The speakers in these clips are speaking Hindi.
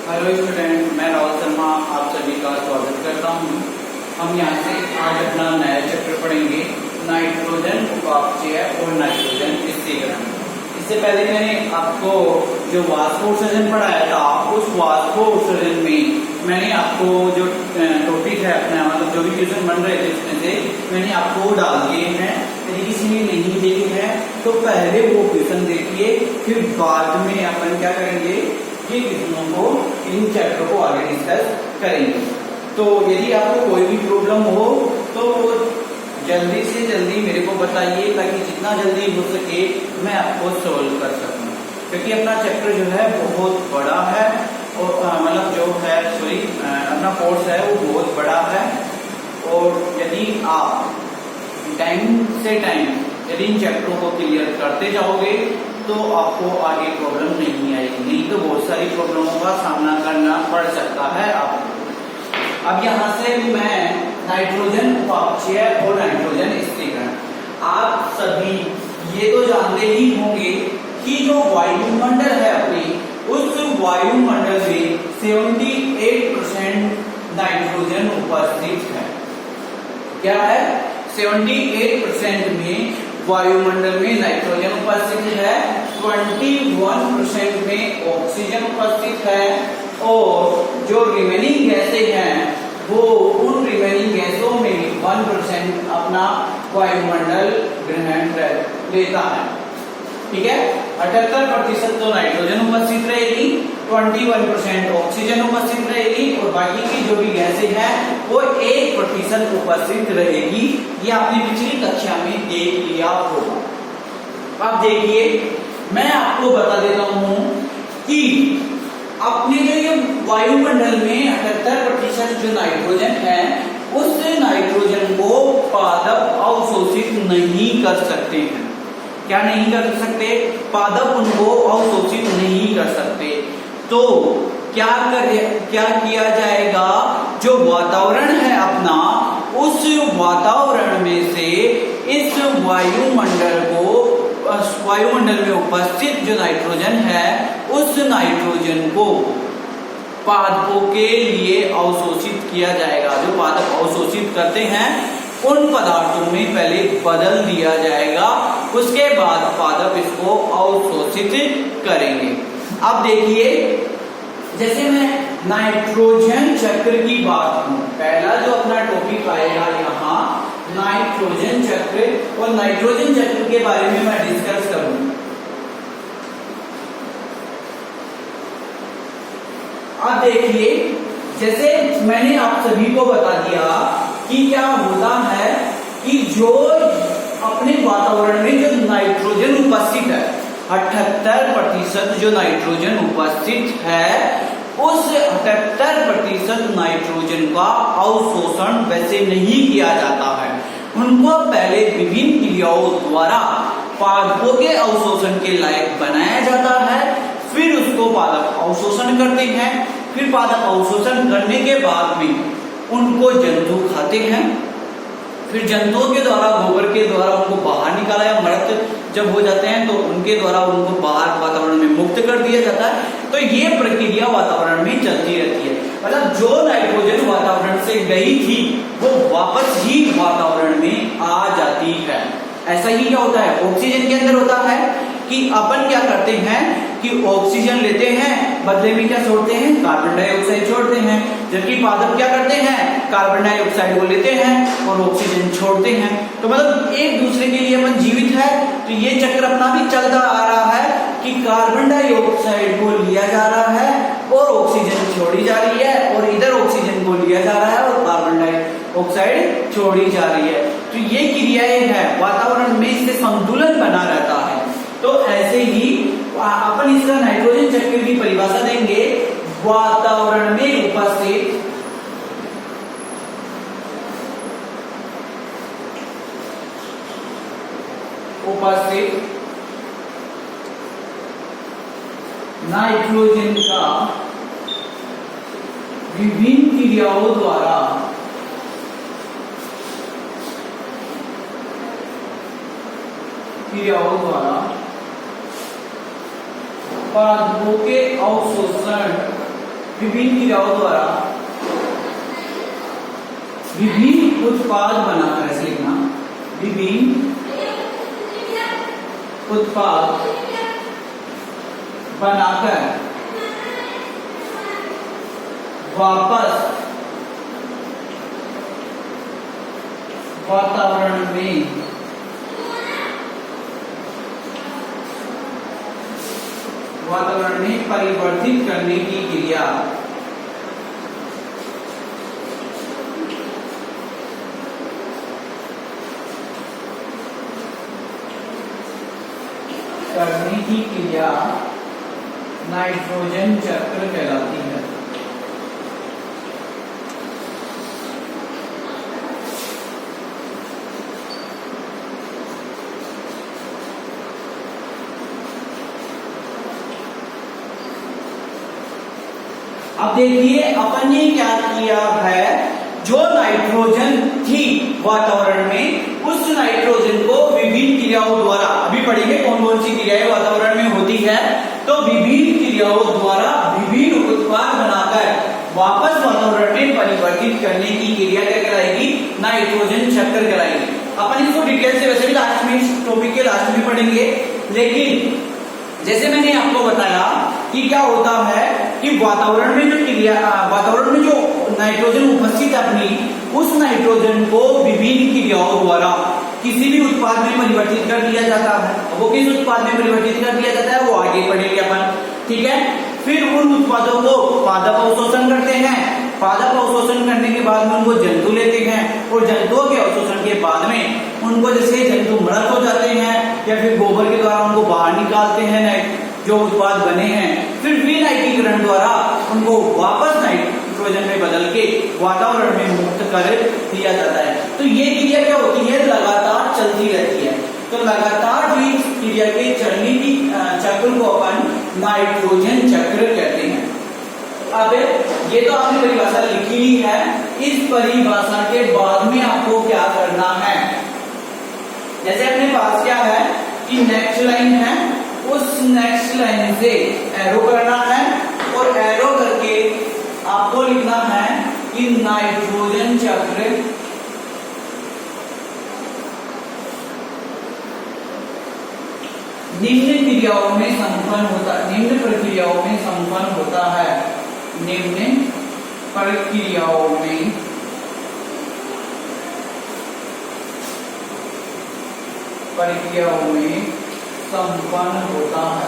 हेलो स्टूडेंट, मैं राहुल शर्मा आप सभी का स्वागत करता हूँ। हम यहाँ से आज अपना नया चैप्टर पढ़ेंगे, नाइट्रोजन उपापचय और नाइट्रोजन स्थिरीकरण। इससे पहले मैंने आपको जो वाष्प उत्सर्जन पढ़ाया था, उस वाष्प उत्सर्जन में मैंने आपको जो टॉपिक है अपना, मतलब जो भी क्वेश्चन बन रहे थे उसमें से मैंने आपको डाल दिए हैं। यदि किसी ने नहीं देखे हैं तो पहले वो क्वेश्चन देखिए, फिर बाद में अपन क्या करेंगे, ये क्वेश्चनों को, इन चैप्टर को आगे डिस्कस करेंगे। तो यदि आपको कोई भी प्रॉब्लम हो तो जल्दी से जल्दी मेरे को बताइए, ताकि जितना जल्दी हो सके मैं आपको सॉल्व कर सकूं, क्योंकि अपना चैप्टर जो है बहुत बड़ा है और मतलब जो है अपना कोर्स है वो बहुत बड़ा है। और यदि आप टाइम से टाइम यदि इन चैप्टरों को क्लियर करते जाओगे तो आपको आगे प्रॉब्लम नहीं आएगी, नहीं तो बहुत सारी प्रॉब्लमों का सामना करना पड़ सकता है आपको। अब यहाँ से मैं नाइट्रोजन उपापचय और नाइट्रोजन स्थिरीकरण, आप सभी ये तो जानते ही होंगे कि जो वायुमंडल है अपनी, उस वायुमंडल में 78% नाइट्रोजन उपस्थित है। क्या है? 78% में वायुमंडल में नाइट्रोजन उपस्थित है, 21% में ऑक्सीजन उपस्थित है, और जो रिमेनिंग गैसें हैं वो उन रिमेनिंग गैसों में 1% अपना वायुमंडल ग्रहण लेता है। ठीक है, 78% तो नाइट्रोजन उपस्थित रहेगी, 21% ऑक्सीजन उपस्थित रहेगी, और बाकी की जो भी गैसें हैं वो 1% उपस्थित रहेगी। ये आपने पिछली कक्षा में देख लिया होगा। अब देखिए, मैं आपको बता देता हूं कि अपने जो ये वायुमंडल में 78% जो नाइट्रोजन है, उस नाइट्रोजन को पादप अवशोषित नहीं कर सकते हैं। क्या नहीं कर सकते? पादप उनको अवशोषित नहीं कर सकते। तो क्या किया जाएगा, जो वातावरण है अपना, उस वातावरण में से इस वायुमंडल में उपस्थित जो नाइट्रोजन है, उस नाइट्रोजन को पादपों के लिए अवशोषित किया जाएगा। जो पादप अवशोषित करते हैं उन पदार्थों में पहले बदल दिया जाएगा, उसके बाद पादप इसको अवशोषित करेंगे। अब देखिए, जैसे मैं नाइट्रोजन चक्र की बात करूं, पहला जो अपना टॉपिक आएगा यहाँ नाइट्रोजन चक्र, और नाइट्रोजन चक्र के बारे में मैं डिस्कस करूंगा। अब देखिए, जैसे मैंने आप सभी को बता दिया कि क्या होता है कि जो अपने वातावरण में जो नाइट्रोजन उपस्थित है, 78% जो नाइट्रोजन उपस्थित है, उस 78% नाइट्रोजन का अवशोषण वैसे नहीं किया जाता है। उनको पहले विभिन्न क्रियाओं द्वारा पादपों के अवशोषण के लायक बनाया जाता है, फिर उसको पादप अवशोषण करते हैं। फिर पादप अवशोषण करने के बाद में उनको जंतु खाते हैं, फिर जंतुओं के द्वारा, गोबर के द्वारा उनको बाहर निकाला, या मृत जब हो जाते हैं तो उनके द्वारा उनको बाहर वातावरण में मुक्त कर दिया जाता है। तो ये प्रक्रिया वातावरण में चलती रहती है। मतलब जो नाइट्रोजन वातावरण से गई थी वो वापस ही वातावरण में आ जाती है। ऐसा ही क्या होता है ऑक्सीजन के अंदर होता है कि अपन क्या करते हैं कि ऑक्सीजन लेते हैं, बदले में क्या छोड़ते हैं, कार्बन डाइऑक्साइड छोड़ते हैं। जबकि पादप क्या करते हैं, कार्बन डाइऑक्साइड को लेते हैं और ऑक्सीजन छोड़ते हैं। तो मतलब एक दूसरे के लिए अपन जीवित है। तो ये चक्र अपना भी चलता आ रहा है कि कार्बन डाइऑक्साइड को लिया जा रहा है और ऑक्सीजन छोड़ी जा रही है, और इधर ऑक्सीजन को लिया जा रहा है और कार्बन डाइऑक्साइड छोड़ी जा रही है। तो ये क्रियाएं हैं, वातावरण में इससे संतुलन बना रहता है। तो ऐसे ही अपन इसका नाइट्रोजन चक्र की परिभाषा देंगे, वातावरण में उपस्थित नाइट्रोजन का विभिन्न क्रियाओं द्वारा पादपों के अवशोषण विभिन्न क्रियाओं द्वारा विभिन्न उत्पाद बनाकर, ऐसे लिखना, विभिन्न उत्पाद बनाकर वापस वातावरण में परिवर्तित करने की क्रिया नाइट्रोजन चक्र कहलाती है। अब देखिए अपन ने क्या किया है, जो नाइट्रोजन थी वातावरण में, उस नाइट्रोजन को विभिन्न क्रियाओं द्वारा, अभी पढ़ेंगे कौन कौन सी क्रियाएं वातावरण में होती है, तो विभिन्न क्रियाओं द्वारा विभिन्न उत्पाद बनाकर वापस वातावरण में परिवर्तित करने की क्रिया क्या कहलाएगी, नाइट्रोजन चक्र कहलाएगी। अपन इसको डिटेल से वैसे भी लास्ट में, इस टॉपिक के लास्ट में पढ़ेंगे, लेकिन जैसे मैंने आपको बताया कि क्या होता है कि वातावरण में जो क्रिया, वातावरण में जो नाइट्रोजन उपस्थित है अपनी, उस नाइट्रोजन को विभिन्न क्रियाओं द्वारा किसी भी उत्पाद में परिवर्तित कर दिया जाता है। वो किस उत्पाद में परिवर्तित कर दिया जाता है वो आगे पढ़ेंगे अपन, ठीक है। फिर उन उत्पादों को पादप अवशोषण करते हैं, पादप अवशोषण करने के बाद में उनको जंतु लेते हैं, और जंतुओं के अवशोषण के बाद में उनको, जैसे जंतु मृत हो जाते हैं या फिर गोबर के द्वारा उनको बाहर निकालते हैं जो उत्पाद बने हैं, फिर विनाइट्रीकरण द्वारा उनको वापस नाइट्रोजन में बदल के वातावरण में मुक्त कर दिया जाता है। तो ये क्रिया क्या होती है, लगातार चलती रहती है। तो लगातार जो इस क्रिया के चलने की चक्र को अपन नाइट्रोजन चक्र कहते हैं। अब ये तो आपने परिभाषा लिखी ही है, इस परिभाषा के बाद में आपको क्या करना है, जैसे अपने पास क्या है कि नेक्स्ट लाइन है, उस नेक्स्ट लाइन से एरो करना है, और एरो करके आपको लिखना है कि नाइट्रोजन चक्र निम्न क्रियाओं में संपन्न होता है, निम्न प्रक्रियाओं में संपन्न होता है, निम्न प्रक्रियाओं में संपन्न होता है,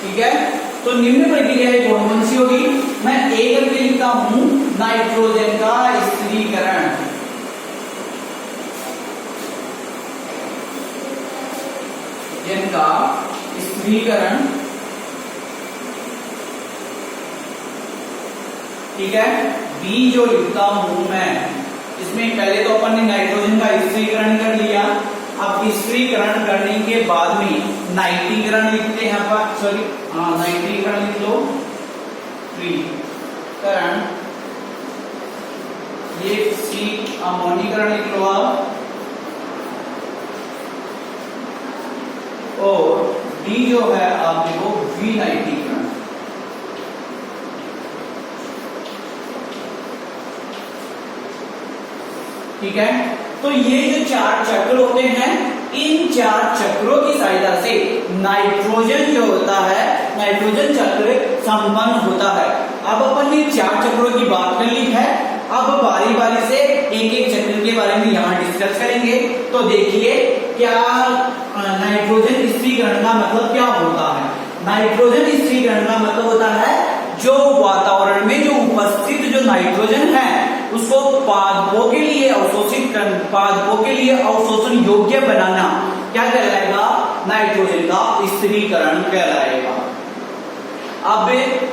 ठीक है। तो निम्न प्रक्रियाएं कौन कौन सी होगी, मैं एक करके लिखता हूं, नाइट्रोजन का स्थिरीकरण, जिनका स्थिरीकरण, ठीक है। बी जो लिखता हूं मैं, इसमें पहले तो अपन ने नाइट्रोजन का स्थिरीकरण कर लिया, अब स्थिरीकरण करने के बाद में नाइट्रीकरण लिखते हैं अपन, सॉरी नाइट्रीकरण लिख लो, त्रिकरण, ये सी अमोनीकरण लिख लो आप, और डी जो है आप देखो विनाइट्रीकरण, ठीक है। तो ये जो चार चक्र होते हैं, इन चार चक्रों की सहायता से नाइट्रोजन जो होता है, नाइट्रोजन चक्र संपन्न होता है। अब अपन ने चार चक्रों की बात कर ली है, अब बारी बारी से एक एक चक्र के बारे में यहाँ डिस्कस करेंगे। तो देखिए क्या नाइट्रोजन स्थिरीकरण का मतलब क्या होता है। नाइट्रोजन स्थिरीकरण का मतलब होता है जो वातावरण में जो उपस्थित जो नाइट्रोजन है उसको पादपों के लिए अवशोषित कर, पादपों के लिए अवशोषण योग्य बनाना क्या कहलाएगा, नाइट्रोजन का स्थिरीकरण कहलाएगा। अब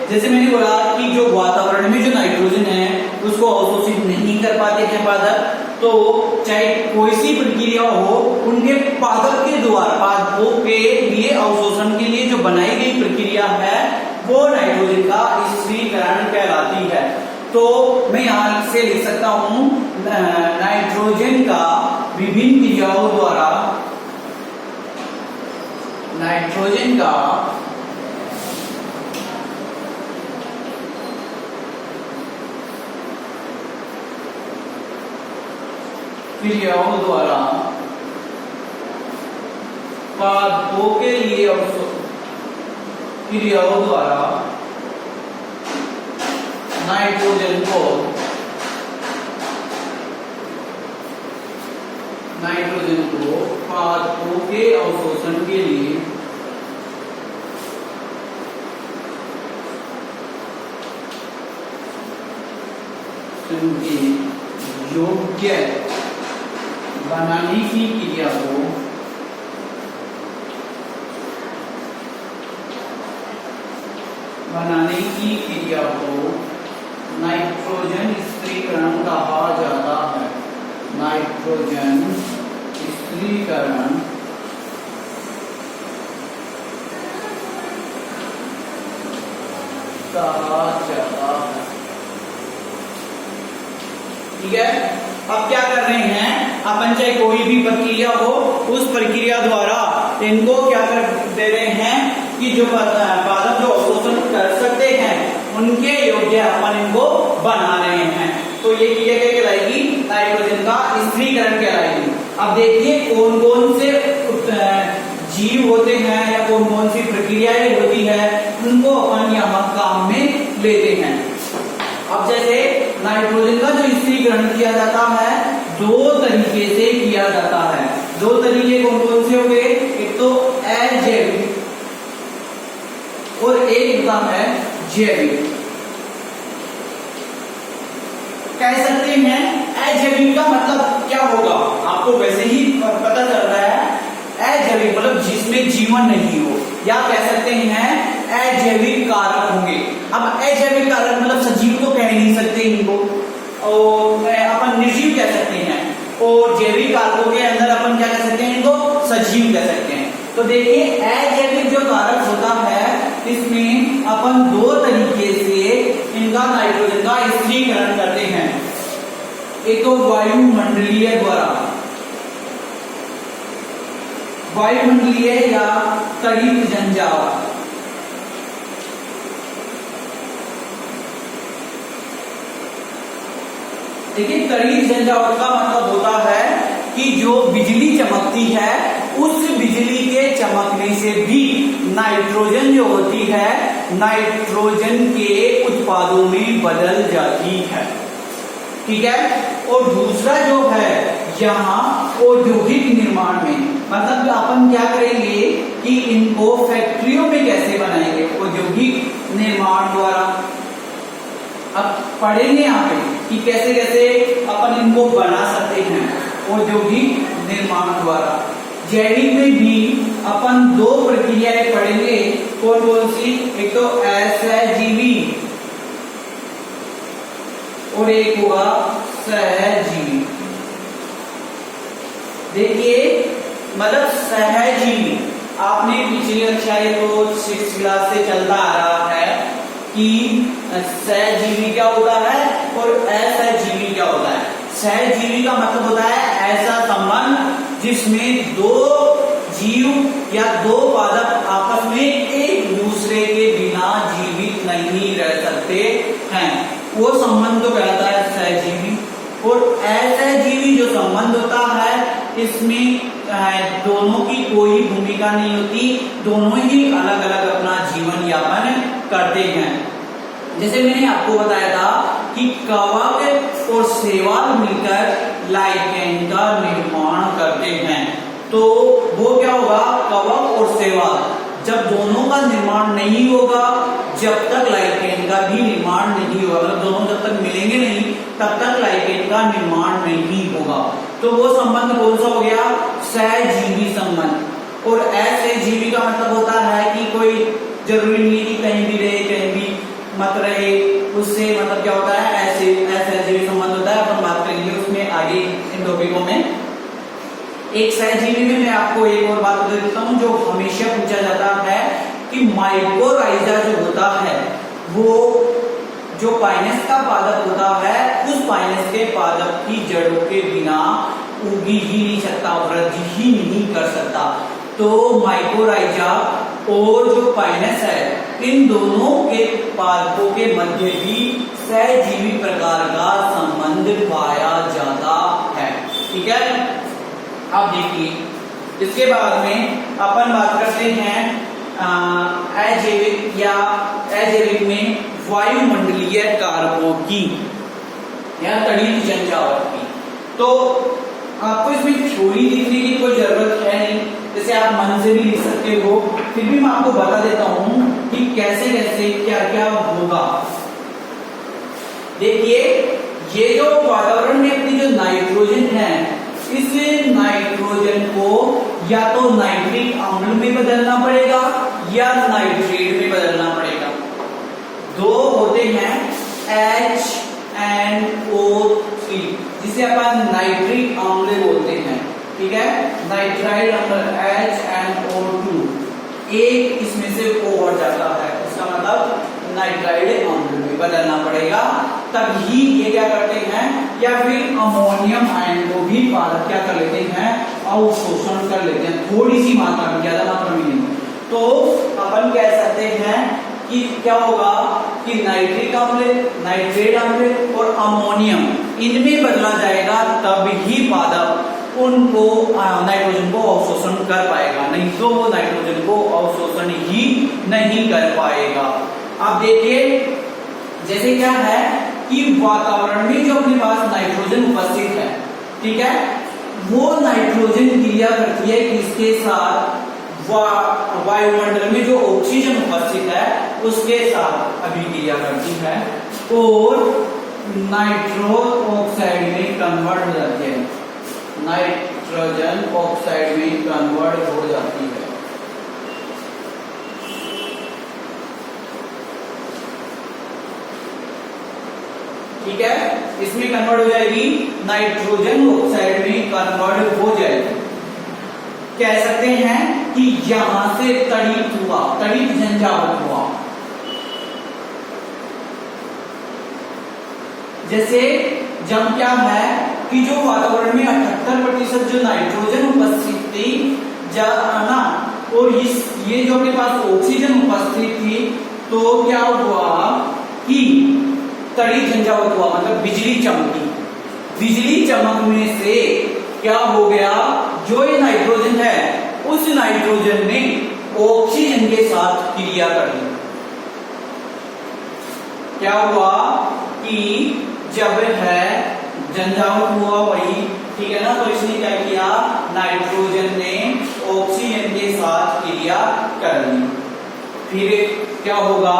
जैसे मैंने बोला कि जो वातावरण में जो नाइट्रोजन है उसको अवशोषित नहीं कर पाते हैं पादप, तो चाहे कोई सी प्रक्रिया हो उनके पादप के द्वारा पादपों के लिए अवशोषण के लिए जो बनाई गई प्रक्रिया है वो नाइट्रोजन का स्थिरीकरण कहलाती है। तो मैं यहां से लिख सकता हूं नाइट्रोजन का विभिन्न क्रियाओं द्वारा, नाइट्रोजन का क्रियाओं द्वारा पादपों के लिए क्रियाओं द्वारा नाइट्रोजन को पादपों के अवशोषण के लिए योग्य बनाने की क्रिया को नाइट्रोजन स्त्रीकरण कहा जाता है। नाइट्रोजन स्त्रीकरण कहा जाता है। ठीक है, अब क्या कर रहे हैं अपन, चाहे कोई भी प्रक्रिया हो, उस प्रक्रिया द्वारा इनको क्या कर दे रहे हैं कि जो पादप जो अवशोषण कर सकते हैं उनके योग्य अपन इनको बना रहे हैं। तो ये क्रिया क्या कहलाएगी? नाइट्रोजन का स्त्रीकरण कहलाएगी। अब देखिए कौन कौन से जीव होते हैं या कौन कौन सी प्रक्रियाएं होती है, उनको अपन यहाँ काम में लेते हैं। अब जैसे नाइट्रोजन का जो स्त्रीकरण किया जाता है, दो तरीके से किया जाता है। दो तरीके कौन कौन से हो गए? एक तो अजैविक और एक होता है जैविक। कह सकते हैं अजैविक का मतलब क्या होगा, आपको वैसे ही पता चल रहा है। अजैविक मतलब जिसमें जीवन नहीं हो, या कह सकते हैं अजैविक कारक होंगे। अब अजैविक कारक मतलब सजीव तो कह नहीं सकते इनको, और अपन निर्जीव कह सकते हैं, और जैविक कारकों के अंदर अपन क्या कह सकते हैं? इनको सजीव कह सकते हैं। तो देखिए अजैविक जो कारक होता है, इसमें अपन दो तरीके से इनका नाइट्रोजन का स्त्रीकरण करते हैं। एक तो वायुमंडलीय द्वारा, वायुमंडलीय या तड़ित जंजाल। देखिए तड़ित जंजावट का मतलब होता है कि जो बिजली चमकती है, उस बिजली के चमकने से भी नाइट्रोजन जो होती है, नाइट्रोजन के उत्पादों में बदल जाती है। ठीक है, और दूसरा जो है यहाँ औद्योगिक निर्माण में, मतलब अपन क्या करेंगे कि इनको फैक्ट्रियों में कैसे बनाएंगे? औद्योगिक निर्माण द्वारा। अब पढ़ेंगे यहाँ पे कि कैसे कैसे अपन इनको बना सकते हैं औद्योगिक निर्माण द्वारा। जैविक में भी अपन दो प्रक्रियाएं पढ़ेंगे, कौन कौन सी? एक तो असहजीवी और एक हुआ सहजीवी। देखिए मतलब सहजीवी, आपने पिछली कक्षा तो 6th क्लास से चलता आ रहा है कि सहजीवी क्या होता है और असहजीवी क्या होता है। सहजीवी का मतलब होता है ऐसा संबंध जिसमें दो जीव या दो पादप आपस में एक दूसरे के बिना जीवित नहीं रह सकते हैं, वो संबंध तो कहलाता है सहजीवी। और असहजीवी जो संबंध होता है, इसमें दोनों की कोई भूमिका नहीं होती, दोनों ही अलग अलग अपना जीवन यापन करते हैं। जैसे मैंने आपको बताया था कि कवक और शैवाल मिलकर लाइकेन का निर्माण करते हैं। तो वो क्या होगा? कवक और शैवाल जब दोनों का निर्माण नहीं होगा, जब तक लाइकेन का भी निर्माण नहीं होगा, मतलब दोनों जब तक मिलेंगे नहीं तब तक लाइकेन का निर्माण नहीं होगा। तो वो संबंध कौन सा हो गया? सहजीवी संबंध। और असहजीवी का मतलब होता है कि कोई जरूरी नहीं कि कहीं भी रहे कहीं भी मत रहे, उससे मतलब क्या होता है? ऐसे असहजीवी संबंध होता है। अपन बात करेंगे उसमें आगे इन टॉपिकों में। एक सहजीवी में मैं आपको एक और बात बता देता हूँ जो हमेशा पूछा जाता है कि माइकोराइजा जो होता है, वो जो पाइनस का पादप होता है, उस पाइनस के पादप की जड़ों के बिना उगी ही नहीं सकता, वृद्धि ही नहीं कर सकता। तो माइकोराइजा और जो पाइनस है, इन दोनों के पादपों के मध्य भी सहजीवी प्रकार का संबंध पाया जाता है। ठीक है। अब देखिए इसके बाद में अपन बात करते हैं अजैविक या अजैविक में वायुमंडलीय कारकों की या तड़ित जंजावत की। तो आपको इसमें थ्योरी लिखने की कोई जरूरत है नहीं, जैसे आप मन से भी लिख सकते हो, फिर भी मैं आपको बता देता हूं कि कैसे कैसे क्या क्या होगा। देखिए ये जो वातावरण में अपनी जो नाइट्रोजन है, इस नाइट्रोजन को या तो नाइट्रिक अम्ल में बदलना पड़ेगा या नाइट्रेट में बदलना पड़ेगा। दो होते हैं HNO3 जिसे अपन नाइट्रिक अम्ल बोलते हैं, ठीक है, नाइट्राइल अम्ल HNO2, एक इसमें से और जाता है, उसका मतलब नाइट्राइल अम्ल में बदलना पड़ेगा, तभी ये क्या करते हैं, या फिर अमोनियम आयन को भी पारक क्या कर लेते हैं, अवशोषण कर लेते हैं, थोड़ी सी मात्रा में, ज्यादा मात्रा में नहीं। तो अपन कह सकते हैं कि क्या होगा कि नाइट्रिक अम्ल, नाइट्रेट अम्ल और अमोनियम इनमें बदला जाएगा, तब ही पादप उनको नाइट्रोजन को अवशोषण कर पाएगा, नहीं तो वो नाइट्रोजन को अवशोषण ही नहीं कर पाएगा। अब देखिए जैसे क्या है कि वातावरण में जो अपने पास नाइट्रोजन उपस्थित है, ठीक है, वो नाइट्रोजन क्रिया करती है किसके साथ, वायुमंडल में जो ऑक्सीजन उपस्थित है उसके साथ अभिक्रिया करती है और नाइट्रोजन ऑक्साइड में कन्वर्ट हो जाती है, नाइट्रोजन ऑक्साइड में कन्वर्ट हो जाती है। ठीक है, इसमें कन्वर्ट हो जाएगी, नाइट्रोजन ऑक्साइड में कन्वर्ट हो जाएगी। कह सकते हैं कि यहां से तड़ित हुआ, तड़ित जंजावत हुआ। जैसे जब क्या है कि जो वातावरण में 78% जो नाइट्रोजन उपस्थित थी ना, और ये जो अपने पास ऑक्सीजन उपस्थित थी, तो क्या हुआ कि तड़ित जंजावत हुआ, मतलब बिजली चमकी। बिजली चमकने से क्या हो गया, जो ये नाइट्रोजन है उस नाइट्रोजन ने ऑक्सीजन के साथ क्रिया कर दी। क्या हुआ कि जब है जंजावत हुआ वही, ठीक है ना, तो इसने क्या किया, नाइट्रोजन ने ऑक्सीजन के साथ क्रिया कर दी। फिर क्या होगा,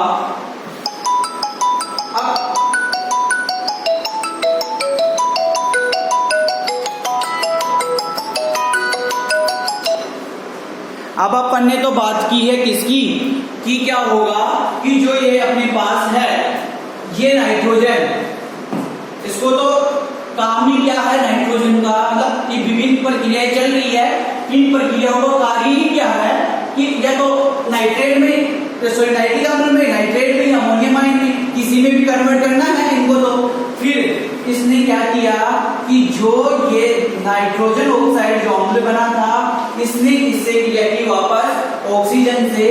अब अपन ने तो बात की है किसकी, कि क्या होगा कि जो ये अपने पास है ये नाइट्रोजन, इसको तो काम ही क्या है नाइट्रोजन का, मतलब ये विभिन्न प्रक्रियाएं चल रही है, इन प्रक्रियाओं का कार्य ही क्या है कि या तो नाइट्रेट में, सॉरी नाइट्रिक अम्ल में, नाइट्रेट में, अमोनियम आयन में, किसी में भी कन्वर्ट करना है इनको। तो फिर इसने क्या किया कि जो ये नाइट्रोजन ऑक्साइड जो अम्ल बना था, इसने इससे किया कि वापस ऑक्सीजन से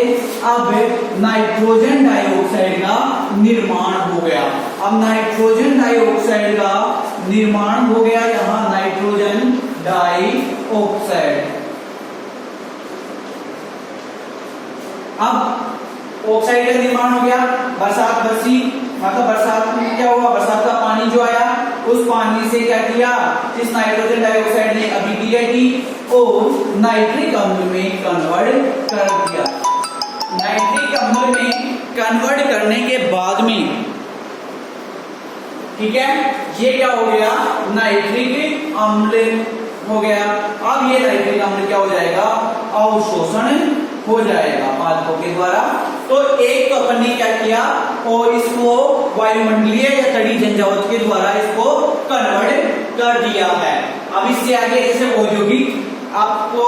अब नाइट्रोजन डाइऑक्साइड का निर्माण हो गया। अब नाइट्रोजन डाइऑक्साइड का निर्माण हो गया, यहां नाइट्रोजन डाइऑक्साइड। अब ऑक्साइड का निर्माण हो गया, बरसात बरसी, मतलब बरसात में क्या हुआ, बरसात का पानी जो आया, उस पानी से क्या किया, इस नाइट्रोजन डाइऑक्साइड ने अभिक्रिया की और नाइट्रिक अम्ल में कन्वर्ट कर दिया। नाइट्रिक अम्ल में कन्वर्ट करने के बाद में, ठीक है, ये क्या हो गया, नाइट्रिक अम्ल हो गया। अब ये नाइट्रिक अम्ल क्या हो जाएगा, अवशोषण हो जाएगा पादपों के द्वारा। तो एक तो अपन ने क्या किया, और इसको वायुमंडलीय या तड़ी जंजावत के द्वारा इसको कन्वर्ट कर दिया है। अब इससे आगे जैसे औद्योगिक आपको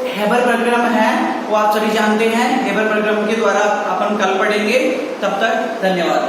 हेबर प्रक्रम है, वो आप सभी जानते हैं, हेबर प्रक्रम के द्वारा अपन कल पढ़ेंगे। तब तक धन्यवाद।